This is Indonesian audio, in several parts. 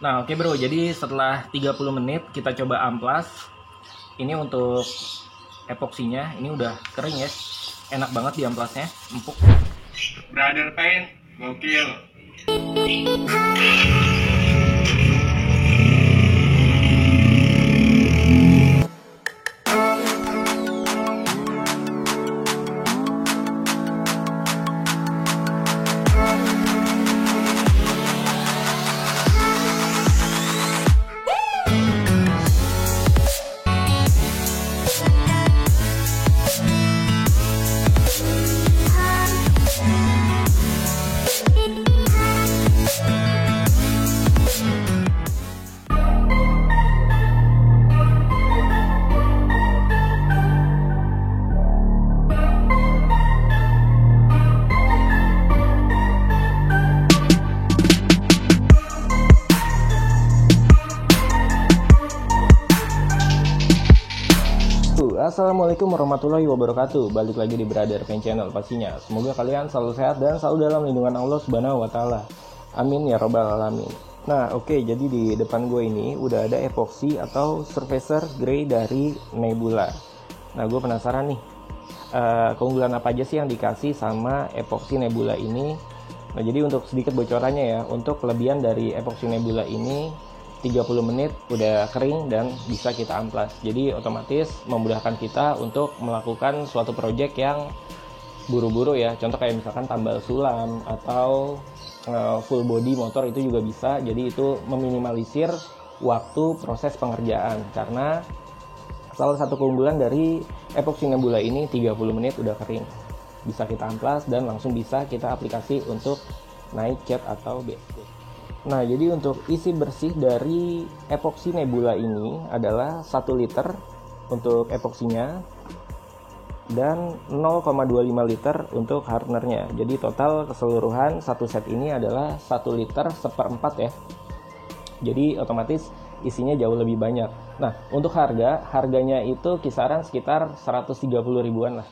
Nah oke bro, jadi setelah 30 menit kita coba amplas. Ini untuk epoksinya, ini udah kering ya. Enak banget di amplasnya, empuk. Brother Paint, gokil. Assalamualaikum warahmatullahi wabarakatuh. Balik lagi di Brother Paint Channel pastinya. Semoga kalian selalu sehat dan selalu dalam lindungan Allah Subhanahu wa taala. Amin ya robbal alamin. Nah, oke, jadi di depan gue ini udah ada epoxy atau surfacer gray dari Nebula. Nah, gue penasaran nih, keunggulan apa aja sih yang dikasih sama epoxy Nebula ini. Nah, jadi untuk sedikit bocorannya ya, untuk kelebihan dari epoxy Nebula ini 30 menit udah kering dan bisa kita amplas. Jadi otomatis memudahkan kita untuk melakukan suatu project yang buru-buru ya. Contoh kayak misalkan tambal sulam atau full body motor itu juga bisa. Jadi itu meminimalisir waktu proses pengerjaan. Karena salah satu keunggulan dari epoxy Nebula ini 30 menit udah kering. Bisa kita amplas dan langsung bisa kita aplikasi untuk naik cat atau base coat. Nah, jadi untuk isi bersih dari epoxy Nebula ini adalah 1 liter untuk epoksinya dan 0,25 liter untuk hardenernya. Jadi total keseluruhan satu set ini adalah 1 liter 1/4 ya. Jadi otomatis isinya jauh lebih banyak. Nah, untuk harganya itu kisaran sekitar 130 ribuan lah.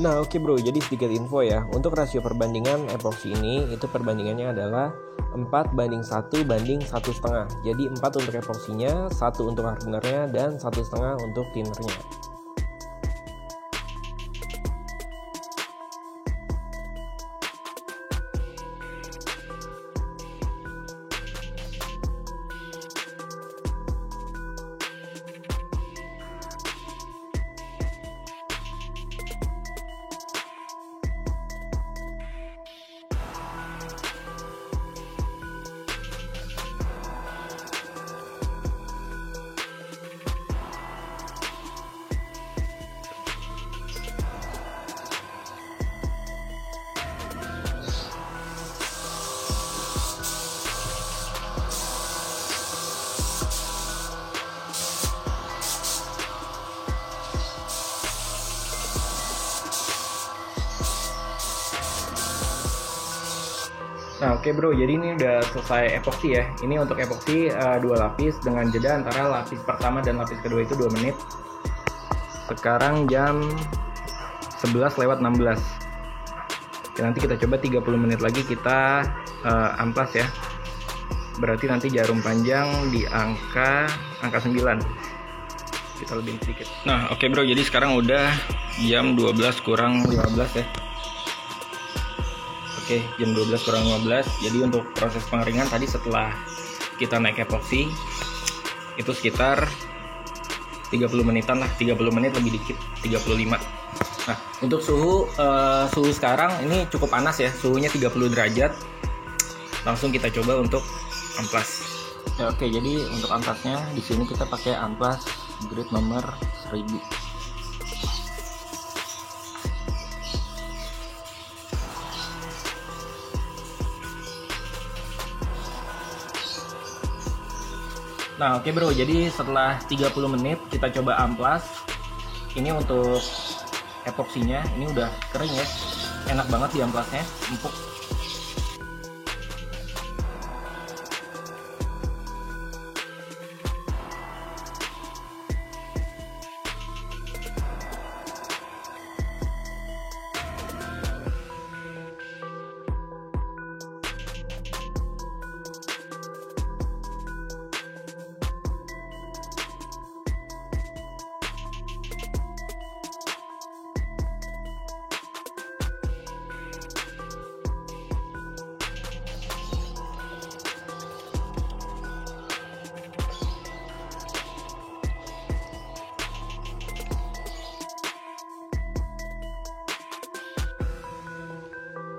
Nah oke bro, jadi sedikit info ya. Untuk rasio perbandingan epoxy ini, itu perbandingannya adalah 4:1:1,5. Jadi 4 untuk epoksinya, 1 untuk hardenernya, dan 1,5 untuk thinnernya. Nah oke bro, jadi ini udah selesai epoxy ya. Ini untuk epoxy 2 lapis dengan jeda antara lapis pertama dan lapis kedua itu 2 menit. Sekarang jam 11:16. Oke, nanti kita coba 30 menit lagi kita amplas ya. Berarti nanti jarum panjang di angka 9. Kita lebihin sedikit. Nah oke bro, jadi sekarang udah jam 12:15 ya. Oke, jam 12:15. Jadi untuk proses pengeringan tadi setelah kita naik epoxy itu sekitar 30 menitan lah, 30 menit lebih dikit, 35. Nah, untuk suhu sekarang ini cukup panas ya, suhunya 30 derajat. Langsung kita coba untuk amplas. Ya, oke, jadi untuk amplasnya di sini kita pakai amplas grade nomor 1000. Nah oke bro, jadi setelah 30 menit kita coba amplas. Ini untuk epoksinya, ini udah kering ya. Enak banget di amplasnya, empuk.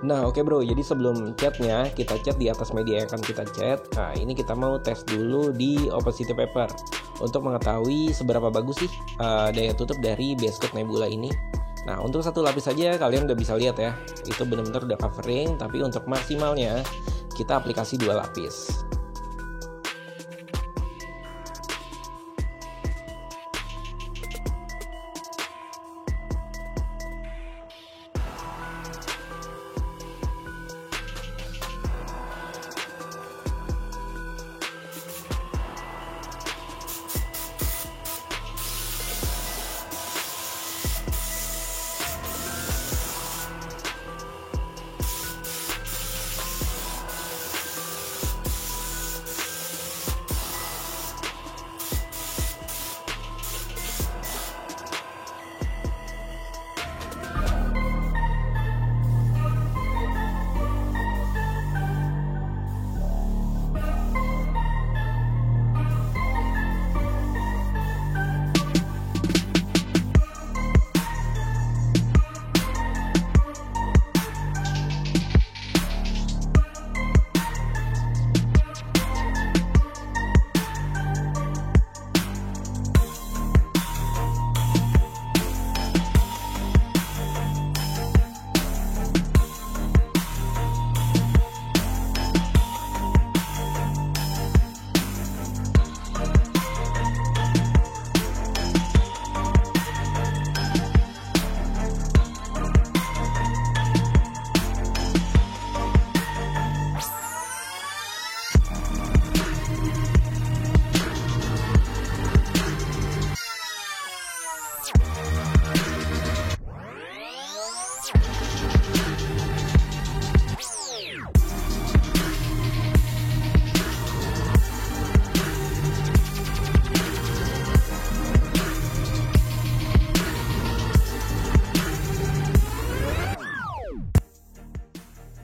Nah oke bro, jadi sebelum catnya kita cat di atas media yang akan kita cat. Nah ini kita mau tes dulu di opacity paper untuk mengetahui seberapa bagus sih daya tutup dari base coat Nebula ini. Nah untuk satu lapis saja kalian udah bisa lihat ya, itu benar-benar udah covering. Tapi untuk maksimalnya kita aplikasi 2 lapis.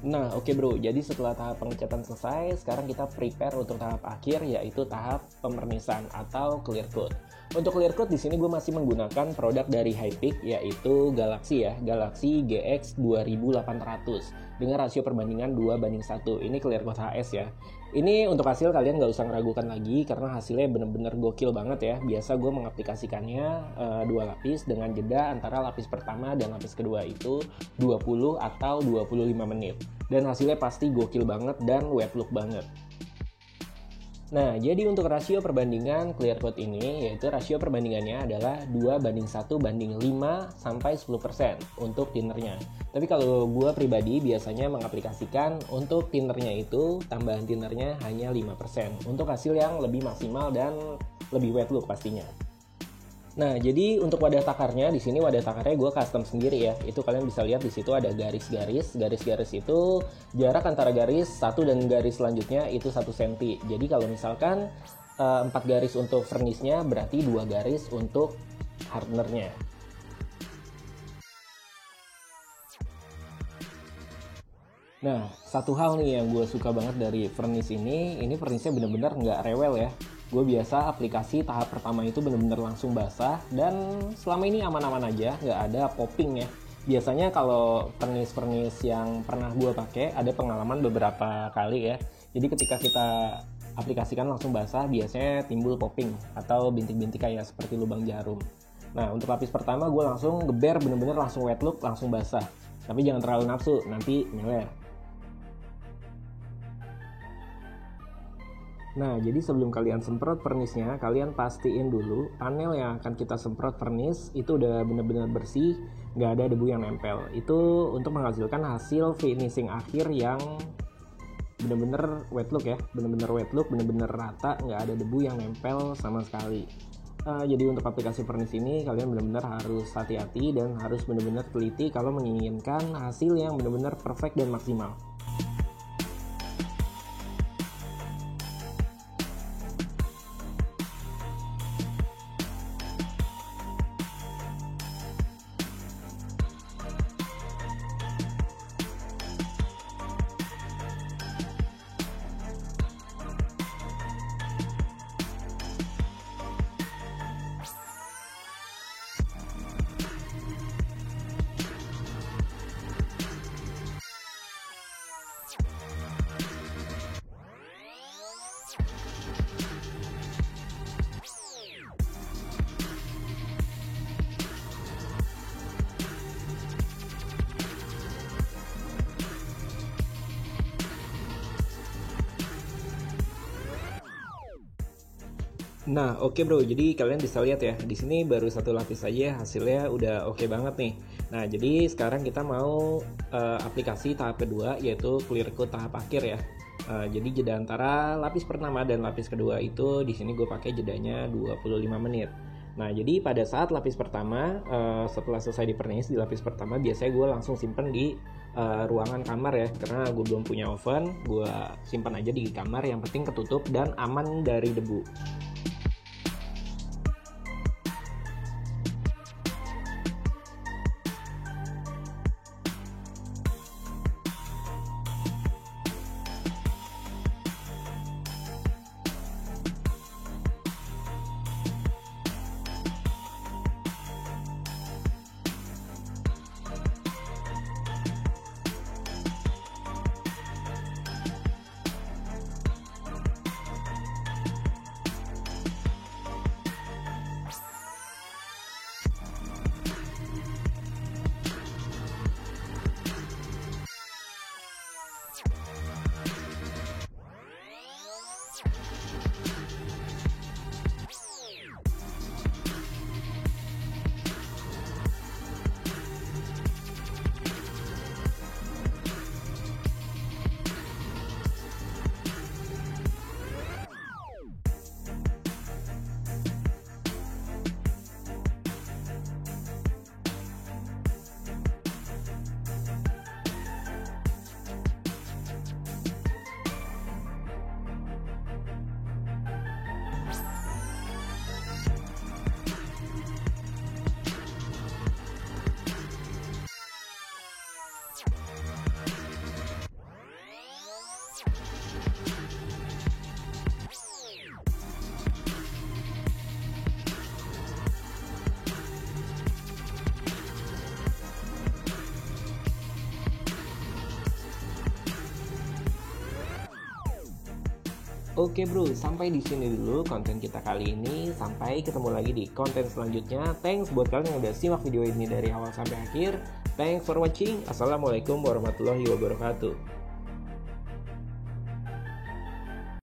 Nah oke bro, jadi setelah tahap pengecatan selesai, sekarang kita prepare untuk tahap akhir, yaitu tahap pemernisan atau clear coat. Untuk clear coat di sini gue masih menggunakan produk dari Highpeak, yaitu Galaxy ya, Galaxy GX 2800 dengan rasio perbandingan 2:1. Ini clear coat HS ya. Ini untuk hasil kalian nggak usah meragukan lagi karena hasilnya bener-bener gokil banget ya. Biasa gue mengaplikasikannya 2 lapis dengan jeda antara lapis pertama dan lapis kedua itu 20 atau 25 menit. Dan hasilnya pasti gokil banget dan wet look banget. Nah, jadi untuk rasio perbandingan clear coat ini, yaitu rasio perbandingannya adalah 2:1:5 sampai 10% untuk thinnernya. Tapi kalau gue pribadi biasanya mengaplikasikan untuk thinnernya itu, tambahan thinnernya hanya 5% untuk hasil yang lebih maksimal dan lebih wet look pastinya. Nah, jadi untuk wadah takarnya di sini wadah takarnya gue custom sendiri ya. Itu kalian bisa lihat di situ ada garis-garis. Garis-garis itu jarak antara garis satu dan garis selanjutnya itu 1 cm. Jadi kalau misalkan 4 garis untuk vernisnya berarti 2 garis untuk hardenernya. Nah, satu hal nih yang gue suka banget dari vernis ini vernisnya bener-bener nggak rewel ya. Gue biasa aplikasi tahap pertama itu bener-bener langsung basah dan selama ini aman-aman aja, nggak ada popping ya. Biasanya kalau vernis-vernis yang pernah gue pakai ada pengalaman beberapa kali ya. Jadi ketika kita aplikasikan langsung basah biasanya timbul popping atau bintik-bintik kayak seperti lubang jarum. Nah untuk lapis pertama gue langsung geber bener-bener langsung wet look, langsung basah. Tapi jangan terlalu nafsu, nanti meler. Nah, jadi sebelum kalian semprot pernisnya, kalian pastiin dulu panel yang akan kita semprot pernis itu udah benar-benar bersih, nggak ada debu yang nempel. Itu untuk menghasilkan hasil finishing akhir yang benar-benar wet look ya, benar-benar rata, nggak ada debu yang nempel sama sekali. Jadi untuk aplikasi pernis ini kalian benar-benar harus hati-hati dan harus benar-benar teliti kalau menginginkan hasil yang benar-benar perfect dan maksimal. Nah, oke bro, jadi kalian bisa lihat ya, di sini baru satu lapis saja hasilnya udah oke banget nih. Nah, jadi sekarang kita mau aplikasi tahap kedua, yaitu clear coat tahap akhir ya. Jadi jeda antara lapis pertama dan lapis kedua itu di sini gue pakai jedanya 25 menit. Nah, jadi pada saat lapis pertama, setelah selesai dipernis di lapis pertama, biasanya gue langsung simpen di ruangan kamar ya, karena gue belum punya oven, gue simpan aja di kamar, yang penting ketutup dan aman dari debu. Oke bro, sampai di sini dulu konten kita kali ini. Sampai ketemu lagi di konten selanjutnya. Thanks buat kalian yang udah simak video ini dari awal sampai akhir. Thanks for watching. Assalamualaikum warahmatullahi wabarakatuh.